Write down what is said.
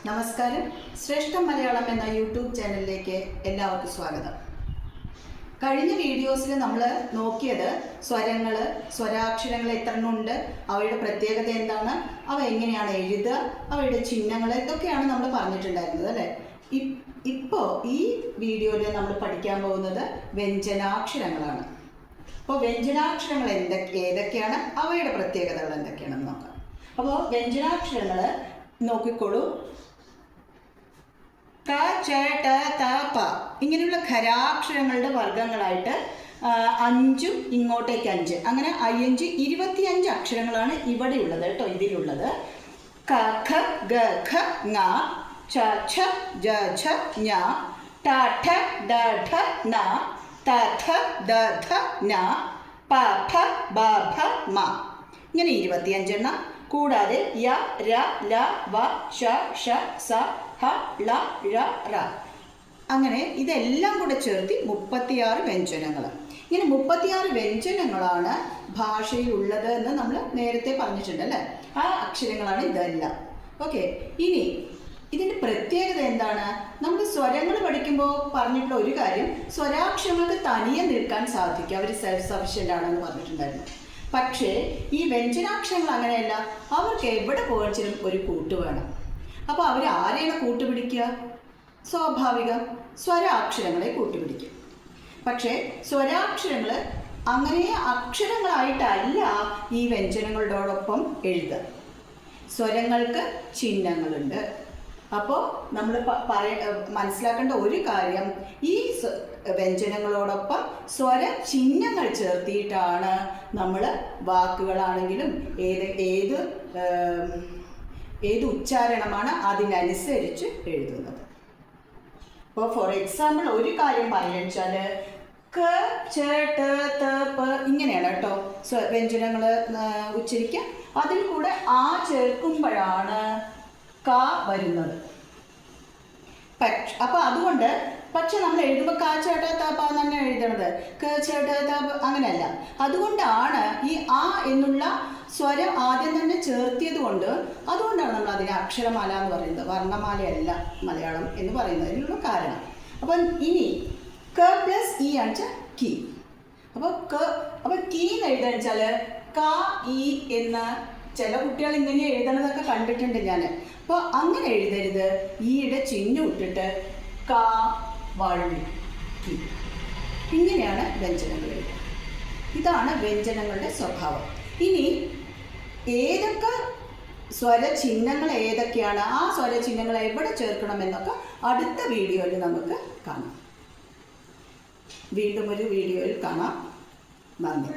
നമസ്കാരം. ശ്രേഷ്ഠ മലയാളം എന്ന യൂട്യൂബ് ചാനലിലേക്ക് എല്ലാവർക്കും സ്വാഗതം. കഴിഞ്ഞ വീഡിയോസിൽ നമ്മൾ നോക്കിയത് സ്വരങ്ങൾ, സ്വരാക്ഷരങ്ങൾ എത്രണ്ണമുണ്ട്, അവയുടെ പ്രത്യേകത എന്താണ്, അവ എങ്ങനെയാണ് എഴുതുക, അവയുടെ ചിഹ്നങ്ങൾ, ഇതൊക്കെയാണ് നമ്മൾ പറഞ്ഞിട്ടുണ്ടായിരുന്നത് അല്ലേ. ഇപ്പോൾ ഈ വീഡിയോയിൽ നമ്മൾ പഠിക്കാൻ പോകുന്നത് വ്യഞ്ജനാക്ഷരങ്ങളാണ്. അപ്പോൾ വ്യഞ്ജനാക്ഷരങ്ങൾ ഏതൊക്കെയാണ്, അവയുടെ പ്രത്യേകതകൾ എന്തൊക്കെയാണെന്ന് നോക്കാം. അപ്പോൾ വ്യഞ്ജനാക്ഷരങ്ങൾ നോക്കിക്കോളൂ. ക, ച, ട, ത, പ ഇങ്ങനെയുള്ള ഖരാക്ഷരങ്ങളുടെ വർഗ്ഗങ്ങളായിട്ട് 5 ഇങ്ങോട്ടേക്ക് 5, അങ്ങനെ 5 25 അക്ഷരങ്ങളാണ് ഇവിടെ ഉള്ളത് കേട്ടോ. ഇതിലുള്ളത് ക, ഖ, ഗ, ഘ, ങ, ച, ഛ, ജ, ഝ, ഞ, ട, ഠ, ഡ, ഠ, ന, ത, ഥ, ദ, ധ, ന, പ, ഫ, ബ, ഭ, മ. ഇങ്ങനെ 25 എണ്ണം. കൂടാതെ യ, ര, ല, വ, ശ, ഷ, സ, ഹ, ള, ഴ, റ. അങ്ങനെ ഇതെല്ലാം കൂടെ ചേർത്ത് 36 വ്യഞ്ജനങ്ങൾ. ഇങ്ങനെ 36 വ്യഞ്ജനങ്ങളാണ് ഭാഷയിലുള്ളത് എന്ന് നമ്മൾ നേരത്തെ പറഞ്ഞിട്ടുണ്ട് അല്ലേ. ആ അക്ഷരങ്ങളാണ് ഇതെല്ലാം. ഓക്കെ, ഇനി ഇതിൻ്റെ പ്രത്യേകത എന്താണ്? നമ്മൾ സ്വരങ്ങൾ പഠിക്കുമ്പോൾ പറഞ്ഞിട്ടുള്ള ഒരു കാര്യം, സ്വരാക്ഷരങ്ങൾക്ക് തനിയെ നിൽക്കാൻ സാധിക്കും, അവർ സെൽഫ് സഫിഷ്യൻ്റ് ആണെന്ന് പറഞ്ഞിട്ടുണ്ടായിരുന്നു. പക്ഷേ ഈ വ്യഞ്ജനാക്ഷരങ്ങൾ അങ്ങനെയല്ല, അവർക്ക് എവിടെ പോകാനും ഒരു കൂട്ട് വേണം. അപ്പോൾ അവർ ആരെയാണ് കൂട്ടുപിടിക്കുക? സ്വാഭാവികം, സ്വരാക്ഷരങ്ങളെ കൂട്ടുപിടിക്കും. പക്ഷേ സ്വരാക്ഷരങ്ങൾ അങ്ങനെ അക്ഷരങ്ങളായിട്ടല്ല ഈ വ്യഞ്ജനങ്ങളോടൊപ്പം എഴുതുക. സ്വരങ്ങൾക്ക് ചിഹ്നങ്ങളുണ്ട്. അപ്പോൾ നമ്മൾ മനസ്സിലാക്കേണ്ട ഒരു കാര്യം, ഈ വ്യഞ്ജനങ്ങളോടൊപ്പം സ്വര ചിഹ്നങ്ങൾ ചേർത്തിയിട്ടാണ് നമ്മൾ വാക്കുകളാണെങ്കിലും ഏത് ഉച്ചാരണമാണ് അതിനനുസരിച്ച് എഴുതുന്നത്. ഇപ്പോൾ ഫോർ എക്സാമ്പിൾ ഒരു കാര്യം പറയുക വെച്ചാൽ ക, ച, ട, ത, പ ഇങ്ങനെയാണ് കേട്ടോ വ്യഞ്ജനങ്ങൾ ഉച്ചരിക്കുക. അതിൽ കൂടെ ആ ചേർക്കുമ്പോഴാണ് ക വരുന്നത്. അപ്പോൾ അതുകൊണ്ട് പക്ഷെ നമ്മൾ എഴുതുമ്പോൾ ക, ച, ട, ത, പ തന്നെ എഴുതണത്, ക, ച, ട, ത, പ അങ്ങനെയല്ല. അതുകൊണ്ടാണ് ഈ ആ എന്നുള്ള സ്വരം ആദ്യം തന്നെ ചേർത്തിയത് അതുകൊണ്ടാണ് നമ്മൾ അതിനെ അക്ഷരമാല എന്ന് പറയുന്നത്, വർണ്ണമാലയല്ല മലയാളം എന്ന് പറയുന്നത്. അതിനുള്ള കാരണം. അപ്പം ഇനി ക പ്ലസ് ഇ ആണ് കി. അപ്പോൾ കീ എന്ന് എഴുതാൻ വെച്ചാൽ ക, ഇ എന്ന് ചില കുട്ടികൾ ഇങ്ങനെ എഴുതണതൊക്കെ കണ്ടിട്ടുണ്ട് ഞാൻ. അപ്പോൾ അങ്ങനെ എഴുതരുത്. ഈയുടെ ചിഹ്നം ഇട്ടിട്ട് ക, വള്ളി, കി, ഇങ്ങനെയാണ് വ്യഞ്ജനങ്ങൾ എഴുതുക. ഇതാണ് വ്യഞ്ജനങ്ങളുടെ സ്വഭാവം. ഇനി ഏതൊക്കെ സ്വരചിഹ്നങ്ങൾ ഏതൊക്കെയാണ്, ആ സ്വരചിഹ്നങ്ങൾ എവിടെ ചേർക്കണമെന്നൊക്കെ അടുത്ത വീഡിയോയിൽ നമുക്ക് കാണാം. വീണ്ടും ഒരു വീഡിയോയിൽ കാണാം. നന്ദി.